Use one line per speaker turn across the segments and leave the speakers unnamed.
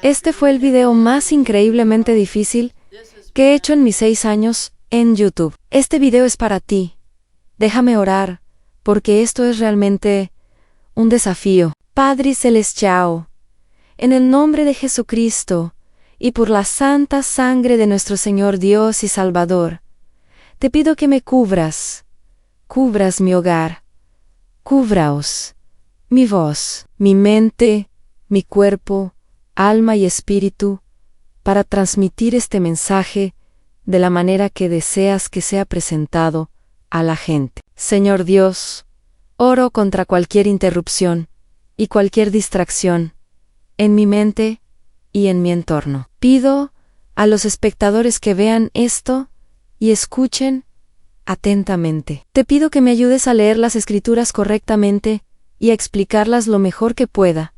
Este fue el video más increíblemente difícil que he hecho en mis 6 años en YouTube. Este video es para ti. Déjame orar, porque esto es realmente un desafío. Padre Celestial, en el nombre de Jesucristo y por la santa sangre de nuestro Señor Dios y Salvador, te pido que me cubras mi hogar, cúbraos mi voz, mi mente, mi cuerpo, alma y espíritu, para transmitir este mensaje de la manera que deseas que sea presentado a la gente. Señor Dios, oro contra cualquier interrupción y cualquier distracción en mi mente y en mi entorno. Pido a los espectadores que vean esto y escuchen atentamente. Te pido que me ayudes a leer las escrituras correctamente y a explicarlas lo mejor que pueda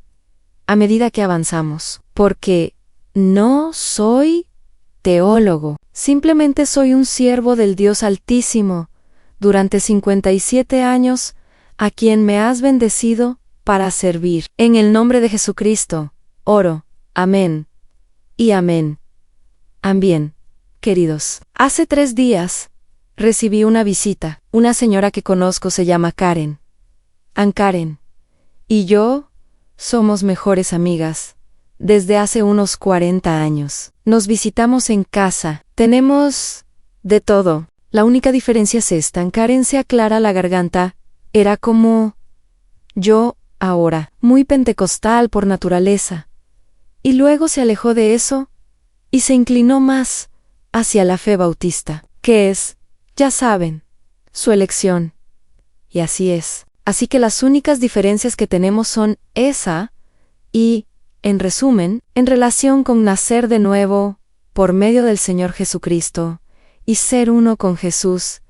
a medida que avanzamos, porque no soy teólogo, simplemente soy un siervo del Dios Altísimo durante 57 años a quien me has bendecido para servir. En el nombre de Jesucristo, oro. Amén. Y amén. Amén. Queridos, hace 3 días recibí una visita. Una señora que conozco se llama Karen. Karen y yo somos mejores amigas desde hace unos 40 años. Nos visitamos en casa. Tenemos de todo. La única diferencia es esta: Karen se aclara la garganta. Era como yo ahora, muy pentecostal por naturaleza. Y luego se alejó de eso y se inclinó más hacia la fe bautista, que es, ya saben, su elección. Y así es. Así que las únicas diferencias que tenemos son esa y, en resumen, en relación con nacer de nuevo por medio del Señor Jesucristo y ser uno con Jesús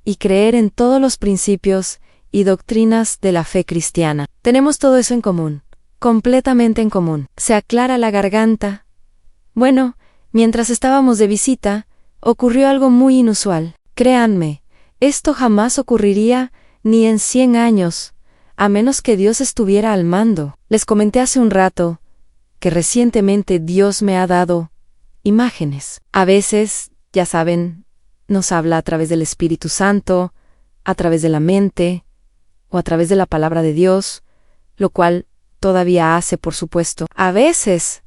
y creer en todos los principios y doctrinas de la fe cristiana. Tenemos todo eso en común, completamente en común. Se aclara la garganta. Bueno, mientras estábamos de visita, ocurrió algo muy inusual. Créanme, esto jamás ocurriría ni en 100 años, a menos que Dios estuviera al mando. Les comenté hace un rato que recientemente Dios me ha dado imágenes. A veces, ya saben, nos habla a través del Espíritu Santo, a través de la mente, o a través de la palabra de Dios, lo cual todavía hace, por supuesto. A veces,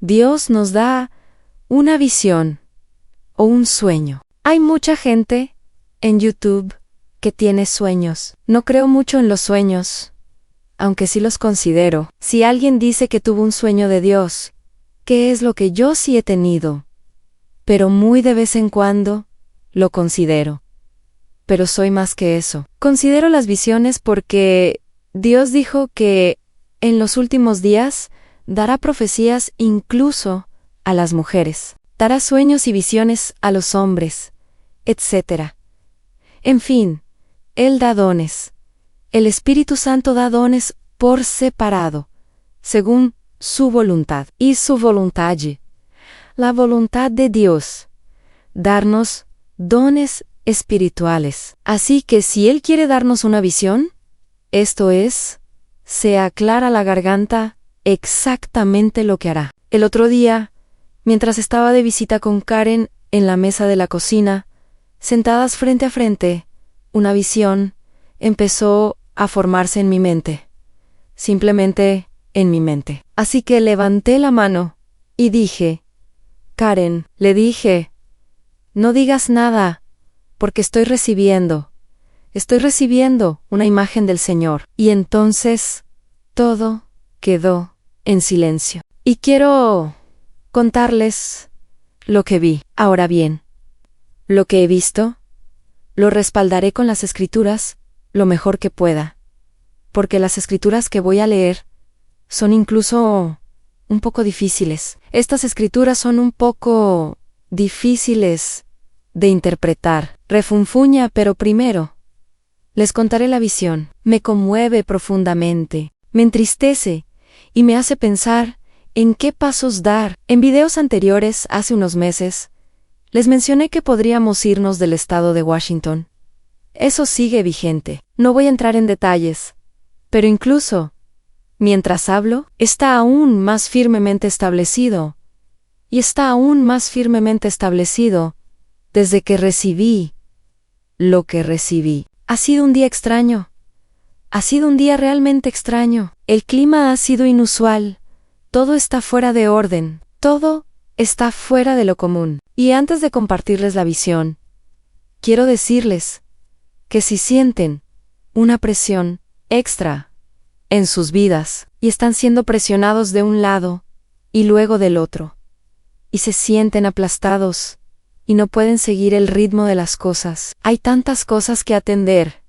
Dios nos da una visión o un sueño. Hay mucha gente en YouTube que tiene sueños. No creo mucho en los sueños, aunque sí los considero. Si alguien dice que tuvo un sueño de Dios, ¿qué es lo que yo sí he tenido? Pero muy de vez en cuando lo considero. Pero soy más que eso. Considero las visiones porque Dios dijo que en los últimos días dará profecías incluso a las mujeres. Dará sueños y visiones a los hombres, etc. En fin, Él da dones. El Espíritu Santo da dones por separado, según su voluntad. Y su voluntad, la voluntad de Dios, darnos dones espirituales. Así que si Él quiere darnos una visión, esto es, se aclara la garganta, exactamente lo que hará. El otro día, mientras estaba de visita con Karen en la mesa de la cocina, sentadas frente a frente, una visión empezó a formarse en mi mente. Simplemente en mi mente. Así que levanté la mano y dije, Karen, le dije, no digas nada, porque estoy recibiendo una imagen del Señor. Y entonces, todo quedó en silencio. Y quiero contarles lo que vi. Ahora bien, lo que he visto, lo respaldaré con las escrituras lo mejor que pueda, porque las escrituras que voy a leer son incluso un poco difíciles. Estas escrituras son un poco difíciles de interpretar. Refunfuña, pero primero les contaré la visión. Me conmueve profundamente, me entristece y me hace pensar en qué pasos dar. En videos anteriores, hace unos meses, les mencioné que podríamos irnos del estado de Washington. Eso sigue vigente. No voy a entrar en detalles, pero incluso mientras hablo, está aún más firmemente establecido. Y está aún más firmemente establecido desde que recibí lo que recibí. Ha sido un día extraño. Ha sido un día realmente extraño. El clima ha sido inusual. Todo está fuera de orden. Todo está fuera de lo común. Y antes de compartirles la visión, quiero decirles que si sienten una presión extra en sus vidas y están siendo presionados de un lado y luego del otro, y se sienten aplastados y no pueden seguir el ritmo de las cosas, hay tantas cosas que atender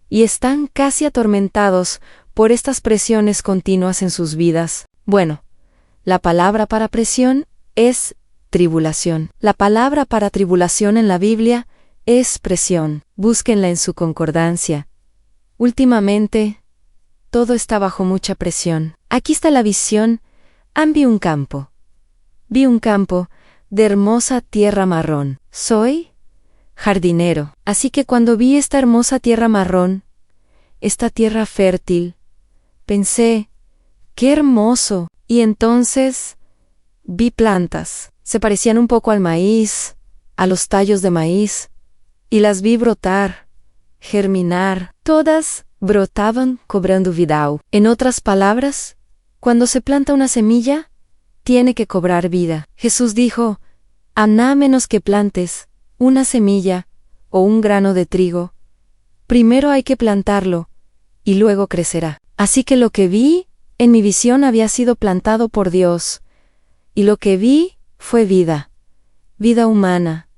y están casi atormentados por estas presiones continuas en sus vidas. Bueno, la palabra para presión es tribulación. La palabra para tribulación en la Biblia es presión. Búsquenla en su concordancia. Últimamente, todo está bajo mucha presión. Aquí está la visión. Vi un campo. Vi un campo de hermosa tierra marrón. Soy jardinero. Así que cuando vi esta hermosa tierra marrón, esta tierra fértil, pensé, ¡qué hermoso! Y entonces vi plantas. Se parecían un poco al maíz, a los tallos de maíz, y las vi brotar, germinar. Todas brotaban cobrando vida. En otras palabras, cuando se planta una semilla, tiene que cobrar vida. Jesús dijo, a nada menos que plantes una semilla o un grano de trigo, primero hay que plantarlo y luego crecerá. Así que lo que vi en mi visión había sido plantado por Dios, y lo que vi fue vida, vida humana,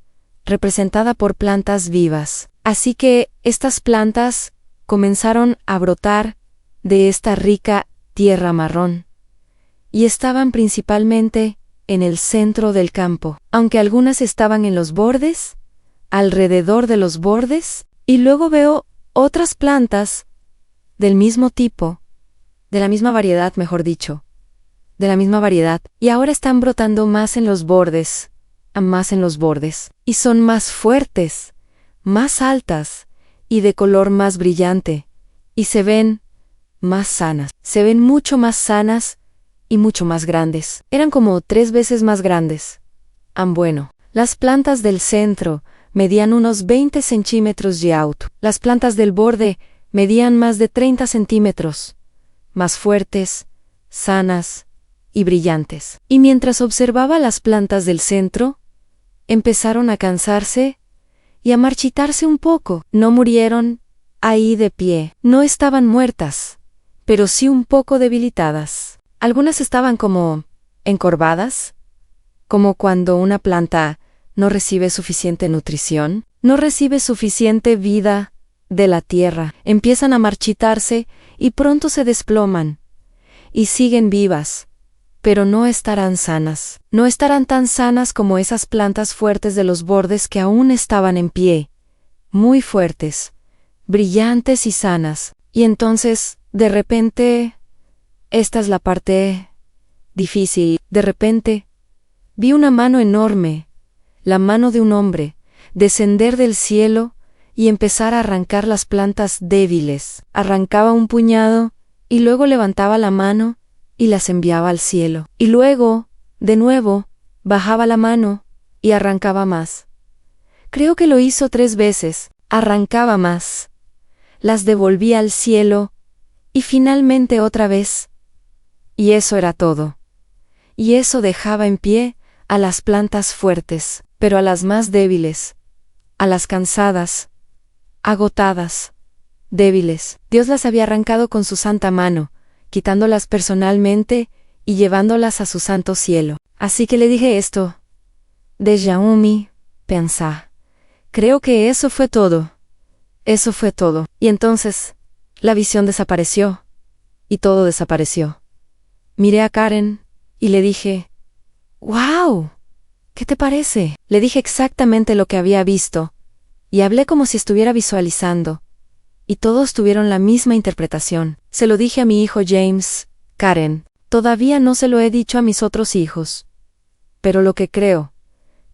representada por plantas vivas. Así que estas plantas comenzaron a brotar de esta rica tierra marrón, y estaban principalmente en el centro del campo, aunque algunas estaban en los bordes, alrededor de los bordes, y luego veo otras plantas del mismo tipo, de la misma variedad, mejor dicho, de la misma variedad, y ahora están brotando más en los bordes, y son más fuertes, más altas, y de color más brillante, y se ven más sanas, se ven mucho más sanas y mucho más grandes. Eran como 3 veces más grandes. Bueno, las plantas del centro medían unos 20 centímetros de alto. Las plantas del borde medían más de 30 centímetros, más fuertes, sanas y brillantes. Y mientras observaba las plantas del centro, empezaron a cansarse y a marchitarse un poco. No murieron ahí de pie. No estaban muertas, pero sí un poco debilitadas. Algunas estaban como encorvadas, como cuando una planta no recibe suficiente nutrición, no recibe suficiente vida de la tierra. Empiezan a marchitarse y pronto se desploman. Y siguen vivas, pero no estarán sanas. No estarán tan sanas como esas plantas fuertes de los bordes que aún estaban en pie, muy fuertes, brillantes y sanas. Y entonces, de repente, esta es la parte difícil. De repente, vi una mano enorme, la mano de un hombre, descender del cielo y empezar a arrancar las plantas débiles. Arrancaba un puñado y luego levantaba la mano y las enviaba al cielo. Y luego, de nuevo, bajaba la mano y arrancaba más. Creo que lo hizo 3 veces. Arrancaba más, las devolvía al cielo y finalmente otra vez. Y eso era todo. Y eso dejaba en pie a las plantas fuertes, pero a las más débiles, a las cansadas, agotadas, débiles. Dios las había arrancado con su santa mano, quitándolas personalmente y llevándolas a su santo cielo. Así que le dije esto. De Jaumi, pensá. Creo que eso fue todo. Eso fue todo. Y entonces, la visión desapareció. Y todo desapareció. Miré a Karen y le dije, ¡Wow! ¿Qué te parece? Le dije exactamente lo que había visto, y hablé como si estuviera visualizando, y todos tuvieron la misma interpretación. Se lo dije a mi hijo James. Karen, todavía no se lo he dicho a mis otros hijos. Pero lo que creo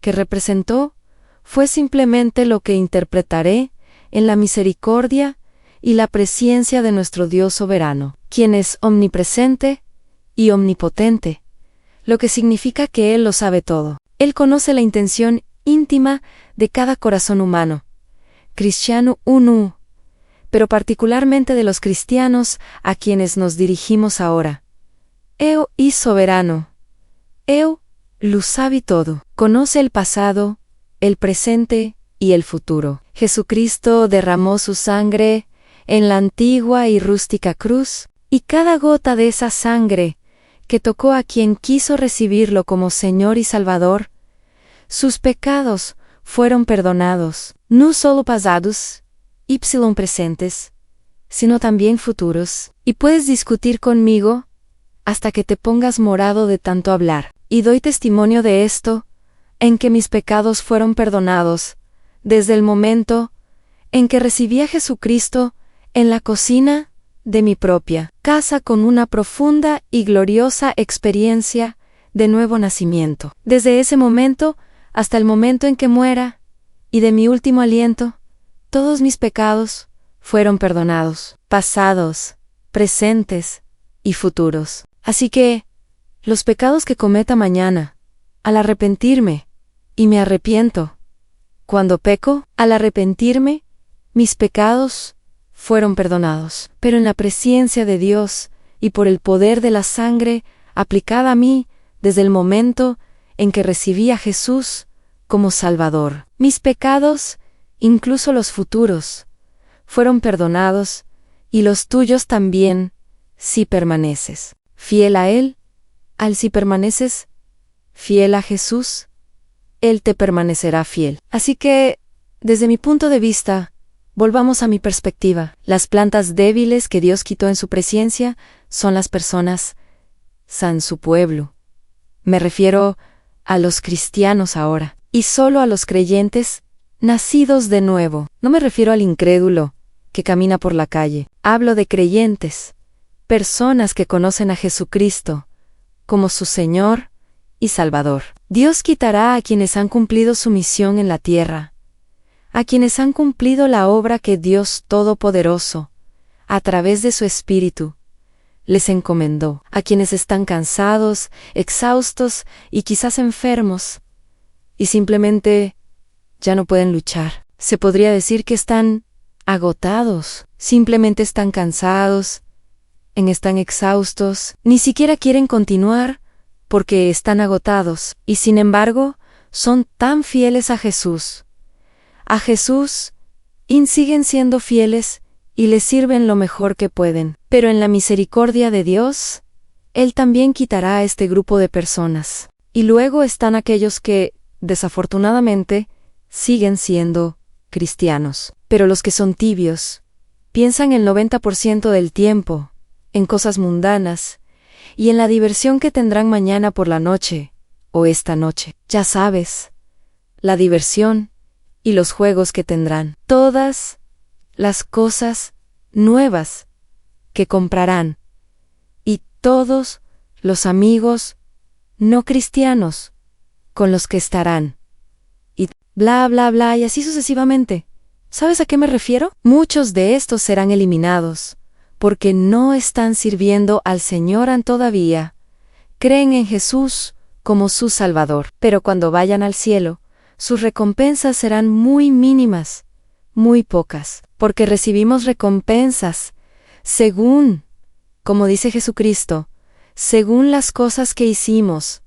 que representó fue simplemente lo que interpretaré en la misericordia y la presciencia de nuestro Dios soberano. quien es omnipresente y omnipotente, lo que significa que Él lo sabe todo. Él conoce la intención íntima de cada corazón humano, cristiano uno, pero particularmente de los cristianos a quienes nos dirigimos ahora. Él es soberano. Él lo sabe todo. Conoce el pasado, el presente y el futuro. Jesucristo derramó su sangre en la antigua y rústica cruz, y cada gota de esa sangre que tocó a quien quiso recibirlo como Señor y Salvador, sus pecados fueron perdonados, no solo pasados, presentes, sino también futuros. Y puedes discutir conmigo hasta que te pongas morado de tanto hablar. Y doy testimonio de esto, en que mis pecados fueron perdonados, desde el momento en que recibí a Jesucristo en la cocina de mi propia casa con una profunda y gloriosa experiencia de nuevo nacimiento. Desde ese momento hasta el momento en que muera, y de mi último aliento, todos mis pecados fueron perdonados, pasados, presentes y futuros. Así que, los pecados que cometa mañana, al arrepentirme, y me arrepiento, cuando peco, al arrepentirme, mis pecados fueron perdonados. Pero en la presencia de Dios y por el poder de la sangre aplicada a mí desde el momento en que recibí a Jesús como Salvador, mis pecados, incluso los futuros, fueron perdonados, y los tuyos también, si permaneces fiel a Él. Si permaneces fiel a Jesús, Él te permanecerá fiel. Así que, desde mi punto de vista, volvamos a mi perspectiva. Las plantas débiles que Dios quitó en su presencia son las personas san su pueblo. Me refiero a los cristianos ahora, y solo a los creyentes nacidos de nuevo. No me refiero al incrédulo que camina por la calle. Hablo de creyentes, personas que conocen a Jesucristo como su Señor y Salvador. Dios quitará a quienes han cumplido su misión en la tierra, a quienes han cumplido la obra que Dios Todopoderoso, a través de su Espíritu, les encomendó, a quienes están cansados, exhaustos y quizás enfermos, y simplemente ya no pueden luchar. Se podría decir que están agotados, simplemente están cansados, están exhaustos, ni siquiera quieren continuar porque están agotados, y sin embargo, son tan fieles a Jesús. Y siguen siendo fieles y le sirven lo mejor que pueden. Pero en la misericordia de Dios, Él también quitará a este grupo de personas. Y luego están aquellos que, desafortunadamente, siguen siendo cristianos. Pero los que son tibios, piensan el 90% del tiempo en cosas mundanas, y en la diversión que tendrán mañana por la noche, o esta noche. Ya sabes, la diversión y los juegos que tendrán. Todas las cosas nuevas que comprarán. Y todos los amigos no cristianos con los que estarán. Y bla bla bla y así sucesivamente. ¿Sabes a qué me refiero? Muchos de estos serán eliminados, porque no están sirviendo al Señor todavía, creen en Jesús como su Salvador. Pero cuando vayan al cielo, sus recompensas serán muy mínimas, muy pocas, porque recibimos recompensas según, como dice Jesucristo, según las cosas que hicimos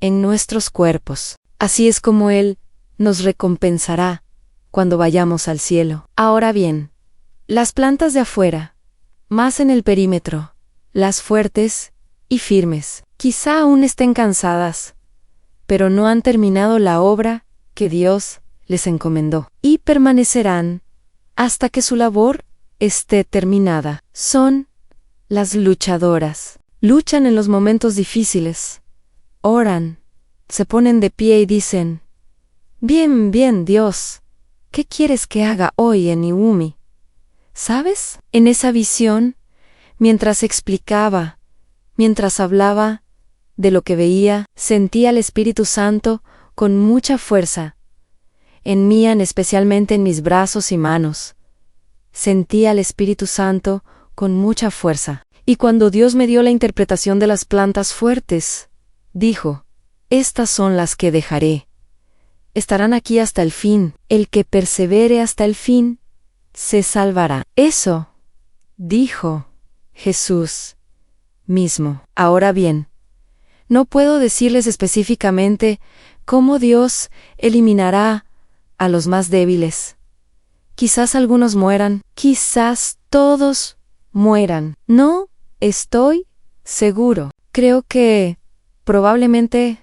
en nuestros cuerpos. Así es como Él nos recompensará cuando vayamos al cielo. Ahora bien, las plantas de afuera, más en el perímetro, las fuertes y firmes, quizá aún estén cansadas, pero no han terminado la obra que Dios les encomendó, y permanecerán hasta que su labor esté terminada. Son las luchadoras. Luchan en los momentos difíciles, oran, se ponen de pie y dicen: bien, bien, Dios, ¿qué quieres que haga hoy en Iumi? ¿Sabes? En esa visión, mientras explicaba, mientras hablaba de lo que veía, sentía al Espíritu Santo con mucha fuerza. En mí, especialmente en mis brazos y manos. Sentía al Espíritu Santo con mucha fuerza. Y cuando Dios me dio la interpretación de las plantas fuertes, dijo, estas son las que dejaré. Estarán aquí hasta el fin. El que persevere hasta el fin, se salvará. Eso, dijo Jesús mismo. Ahora bien, no puedo decirles específicamente cómo Dios eliminará a los más débiles. Quizás algunos mueran, quizás todos mueran. No estoy seguro. Creo que probablemente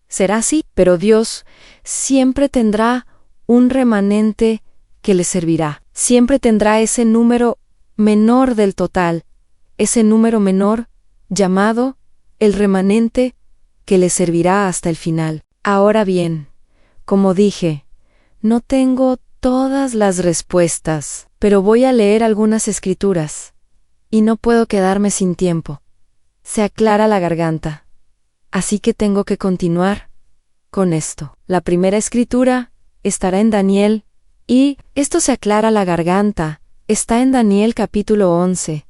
será así, pero Dios siempre tendrá un remanente que le servirá. Siempre tendrá ese número menor del total, ese número menor llamado el remanente que le servirá hasta el final. Ahora bien, como dije, no tengo todas las respuestas, pero voy a leer algunas escrituras, y no puedo quedarme sin tiempo. Se aclara la garganta, así que tengo que continuar con esto. La primera escritura estará en Daniel, y esto se aclara la garganta, está en Daniel capítulo 11.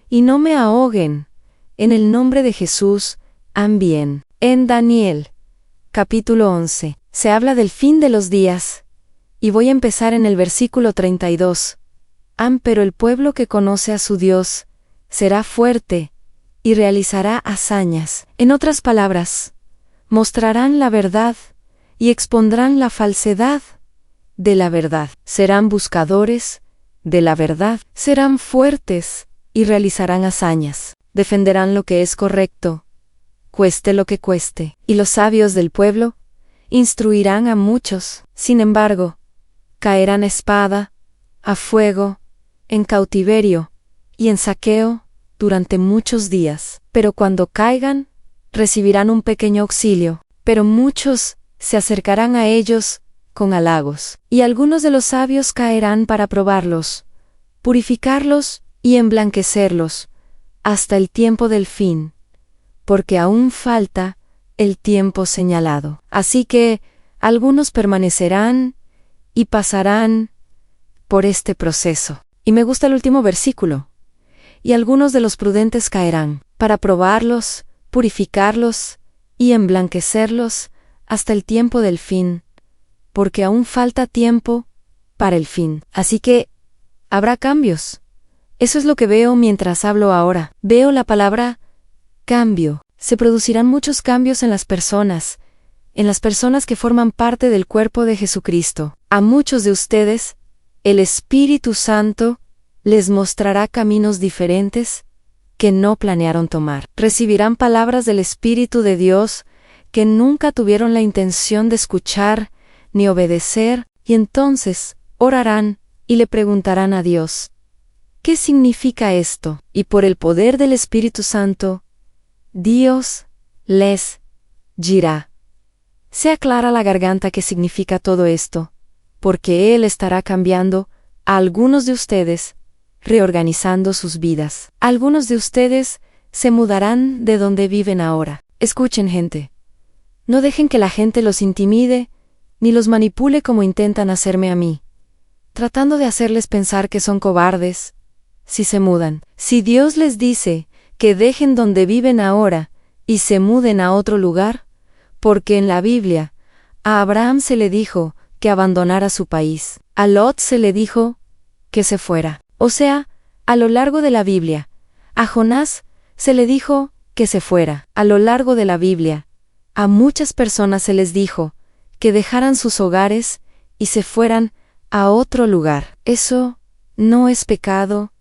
Y no me ahoguen, en el nombre de Jesús, amén. En Daniel capítulo 11 se habla del fin de los días, y voy a empezar en el versículo 32. Pero el pueblo que conoce a su Dios será fuerte y realizará hazañas. En otras palabras, mostrarán la verdad y expondrán la falsedad de la verdad. Serán buscadores de la verdad, serán fuertes y realizarán hazañas. Defenderán lo que es correcto, cueste lo que cueste. Y los sabios del pueblo instruirán a muchos. Sin embargo, caerán a espada, a fuego, en cautiverio y en saqueo durante muchos días. Pero cuando caigan, recibirán un pequeño auxilio, pero muchos se acercarán a ellos con halagos. Y algunos de los sabios caerán para probarlos, purificarlos y emblanquecerlos, hasta el tiempo del fin, porque aún falta el tiempo señalado. Así que algunos permanecerán y pasarán por este proceso. Y me gusta el último versículo. Y algunos de los prudentes caerán, para probarlos, purificarlos y emblanquecerlos hasta el tiempo del fin, porque aún falta tiempo para el fin. Así que habrá cambios. Eso es lo que veo mientras hablo ahora. Veo la palabra cambio. Se producirán muchos cambios en las personas que forman parte del cuerpo de Jesucristo. A muchos de ustedes, el Espíritu Santo les mostrará caminos diferentes que no planearon tomar. Recibirán palabras del Espíritu de Dios que nunca tuvieron la intención de escuchar ni obedecer, y entonces orarán y le preguntarán a Dios, ¿qué significa esto? Y por el poder del Espíritu Santo, Dios les dirá. Se aclara la garganta qué significa todo esto, porque Él estará cambiando a algunos de ustedes, reorganizando sus vidas. Algunos de ustedes se mudarán de donde viven ahora. Escuchen, gente. No dejen que la gente los intimide, ni los manipule como intentan hacerme a mí, tratando de hacerles pensar que son cobardes si se mudan. Si Dios les dice que dejen donde viven ahora y se muden a otro lugar, porque en la Biblia a Abraham se le dijo que abandonara su país, a Lot se le dijo que se fuera. O sea, a lo largo de la Biblia, a Jonás se le dijo que se fuera. A lo largo de la Biblia, a muchas personas se les dijo que dejaran sus hogares y se fueran a otro lugar. Eso no es pecado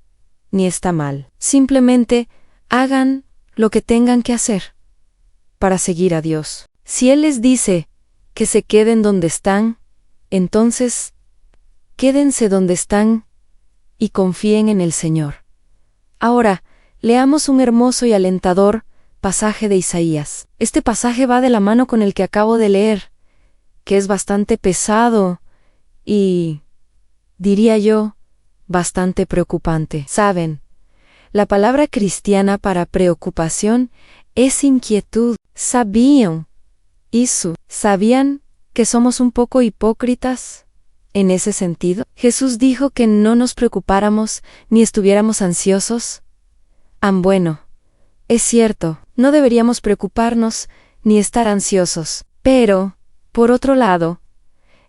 ni está mal. Simplemente hagan lo que tengan que hacer para seguir a Dios. Si Él les dice que se queden donde están, entonces quédense donde están y confíen en el Señor. Ahora, leamos un hermoso y alentador pasaje de Isaías. Este pasaje va de la mano con el que acabo de leer, que es bastante pesado y, diría yo, bastante preocupante. ¿Saben? La palabra cristiana para preocupación es inquietud. ¿Sabían eso? ¿Sabían que somos un poco hipócritas en ese sentido? Jesús dijo que no nos preocupáramos ni estuviéramos ansiosos. Bueno, es cierto, no deberíamos preocuparnos ni estar ansiosos. Pero, por otro lado,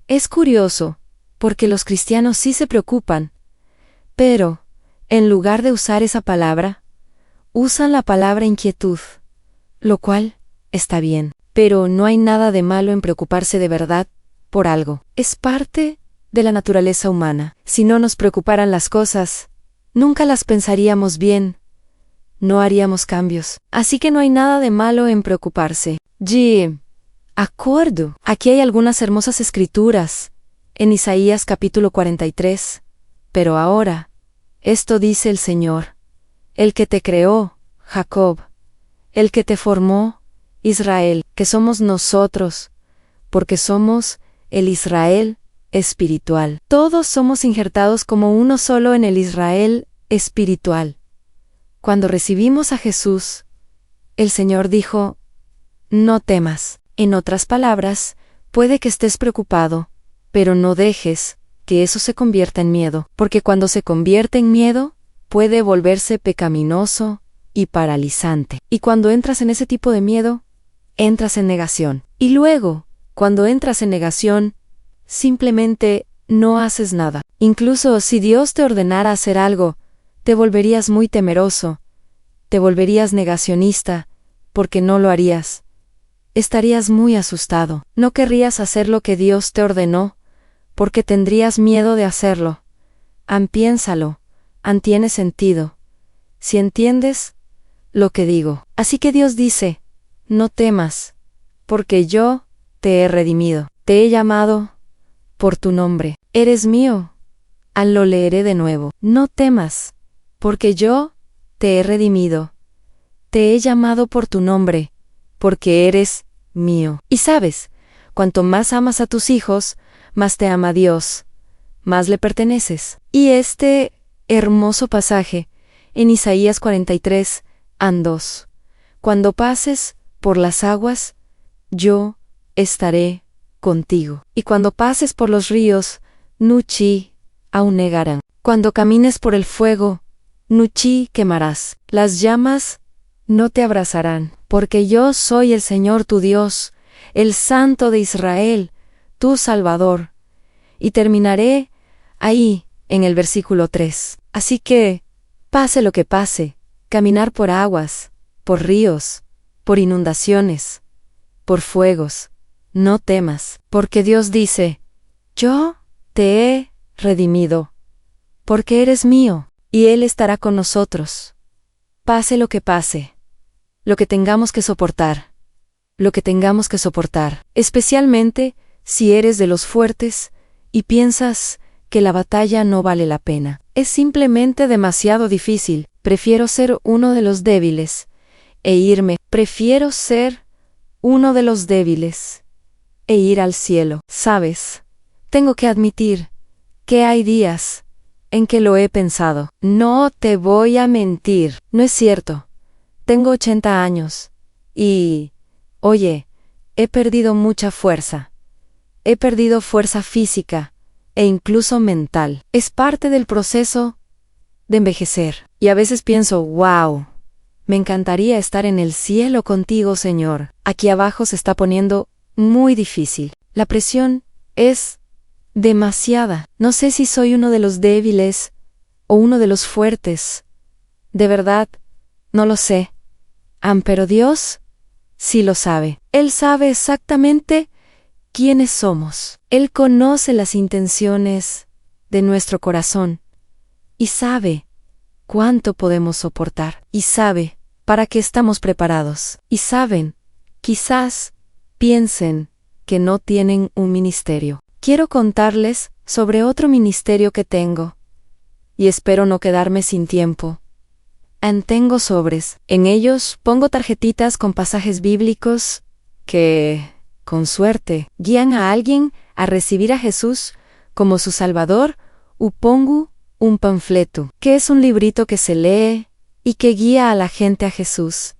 es curioso, porque los cristianos sí se preocupan, pero, en lugar de usar esa palabra, usan la palabra inquietud, lo cual está bien. Pero no hay nada de malo en preocuparse de verdad por algo. Es parte de la naturaleza humana. Si no nos preocuparan las cosas, nunca las pensaríamos bien, no haríamos cambios. Así que no hay nada de malo en preocuparse. Acuerdo. Aquí hay algunas hermosas escrituras, en Isaías capítulo 43. Pero ahora, esto dice el Señor, el que te creó, Jacob, el que te formó, Israel, que somos nosotros, porque somos el Israel espiritual. Todos somos injertados como uno solo en el Israel espiritual. Cuando recibimos a Jesús, el Señor dijo, no temas. En otras palabras, puede que estés preocupado, pero no dejes que eso se convierta en miedo, porque cuando se convierte en miedo, puede volverse pecaminoso y paralizante. Y cuando entras en ese tipo de miedo, entras en negación. Y luego, cuando entras en negación, simplemente no haces nada. Incluso si Dios te ordenara hacer algo, te volverías muy temeroso, te volverías negacionista, porque no lo harías. Estarías muy asustado. No querrías hacer lo que Dios te ordenó, porque tendrías miedo de hacerlo. Piénsalo, tiene sentido. Si entiendes lo que digo. Así que Dios dice, no temas, porque yo te he redimido. Te he llamado por tu nombre. Eres mío. Lo leeré de nuevo. No temas, porque yo te he redimido. Te he llamado por tu nombre, porque eres mío. Y sabes, cuanto más amas a tus hijos, más te ama Dios, más le perteneces. Y este hermoso pasaje, en Isaías 43:2. Cuando pases por las aguas, yo estaré contigo. Y cuando pases por los ríos, Nuchi anegarán. Cuando camines por el fuego, Nuchi quemarás. Las llamas no te abrazarán, porque yo soy el Señor tu Dios, el Santo de Israel, tu Salvador. Y terminaré ahí, en el versículo 3. Así que, pase lo que pase, caminar por aguas, por ríos, por inundaciones, por fuegos, no temas, porque Dios dice, yo te he redimido, porque eres mío, y Él estará con nosotros. Pase lo que pase, lo que tengamos que soportar, especialmente si eres de los fuertes y piensas que la batalla no vale la pena. Es simplemente demasiado difícil. Prefiero ser uno de los débiles e irme. Prefiero ser uno de los débiles e ir al cielo. ¿Sabes? Tengo que admitir que hay días en que lo he pensado. No te voy a mentir. No es cierto. Tengo 80 años. Y, oye, he perdido mucha fuerza. He perdido fuerza física e incluso mental. Es parte del proceso de envejecer. Y a veces pienso, wow, me encantaría estar en el cielo contigo, Señor. Aquí abajo se está poniendo muy difícil. La presión es demasiada. No sé si soy uno de los débiles o uno de los fuertes. De verdad, no lo sé. Pero Dios sí lo sabe. Él sabe exactamente quiénes somos. Él conoce las intenciones de nuestro corazón y sabe cuánto podemos soportar. Y sabe para qué estamos preparados. Y saben, quizás piensen que no tienen un ministerio. Quiero contarles sobre otro ministerio que tengo. Y espero no quedarme sin tiempo. Tengo sobres. En ellos pongo tarjetitas con pasajes bíblicos que, con suerte, guían a alguien a recibir a Jesús como su Salvador, o pongo un panfleto, que es un librito que se lee y que guía a la gente a Jesús.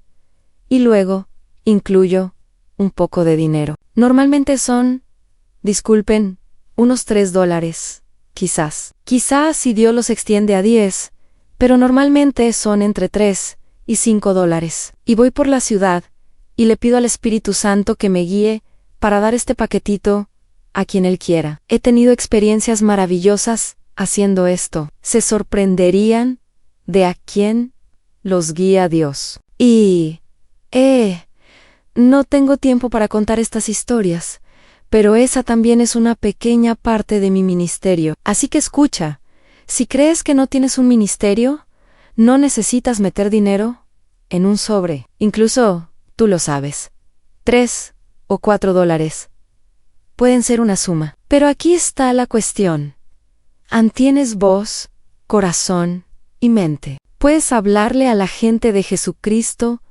Y luego, incluyo un poco de dinero. Normalmente son, disculpen, unos $3, quizás. Quizás si Dios los extiende a 10, pero normalmente son entre 3 y $5. Y voy por la ciudad, y le pido al Espíritu Santo que me guíe para dar este paquetito a quien Él quiera. He tenido experiencias maravillosas haciendo esto. Se sorprenderían de a quién los guía Dios. Y no tengo tiempo para contar estas historias, pero esa también es una pequeña parte de mi ministerio. Así que escucha, si crees que no tienes un ministerio, no necesitas meter dinero en un sobre. Incluso, tú lo sabes, $3 o $4 pueden ser una suma. Pero aquí está la cuestión. Tienes voz, corazón y mente. Puedes hablarle a la gente de Jesucristo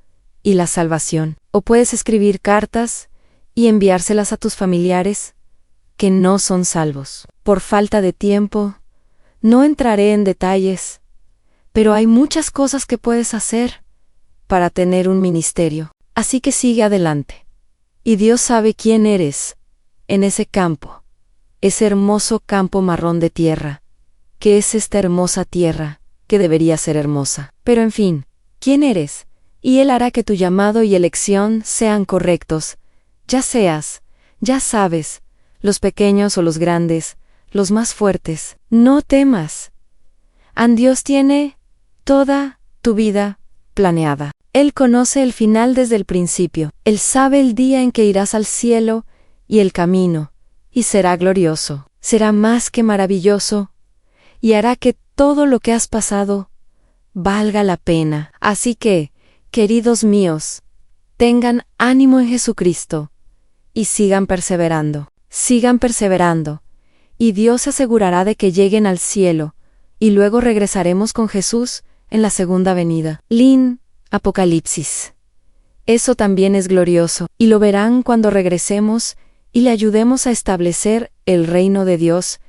y la salvación. O puedes escribir cartas y enviárselas a tus familiares que no son salvos. Por falta de tiempo, no entraré en detalles, pero hay muchas cosas que puedes hacer para tener un ministerio. Así que sigue adelante. Y Dios sabe quién eres en ese campo, ese hermoso campo marrón de tierra, que es esta hermosa tierra que debería ser hermosa. Pero en fin, ¿quién eres? Y Él hará que tu llamado y elección sean correctos, ya sabes, los pequeños o los grandes, los más fuertes. No temas. Dios tiene toda tu vida planeada. Él conoce el final desde el principio. Él sabe el día en que irás al cielo y el camino, y será glorioso, será más que maravilloso, y hará que todo lo que has pasado valga la pena. Así que, queridos míos, tengan ánimo en Jesucristo y sigan perseverando, y Dios se asegurará de que lleguen al cielo, y luego regresaremos con Jesús en la segunda venida. Apocalipsis. Eso también es glorioso, y lo verán cuando regresemos y le ayudemos a establecer el reino de Dios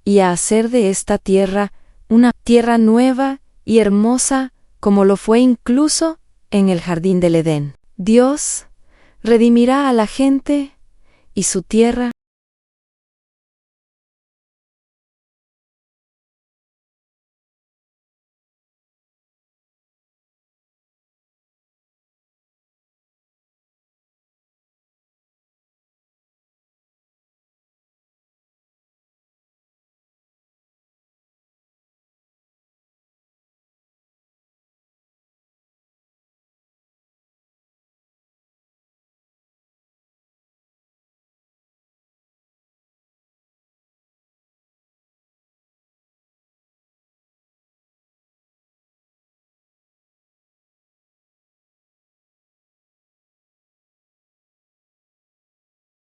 y a hacer de esta tierra una tierra nueva y hermosa como lo fue incluso en el jardín del Edén. Dios redimirá a la gente y su tierra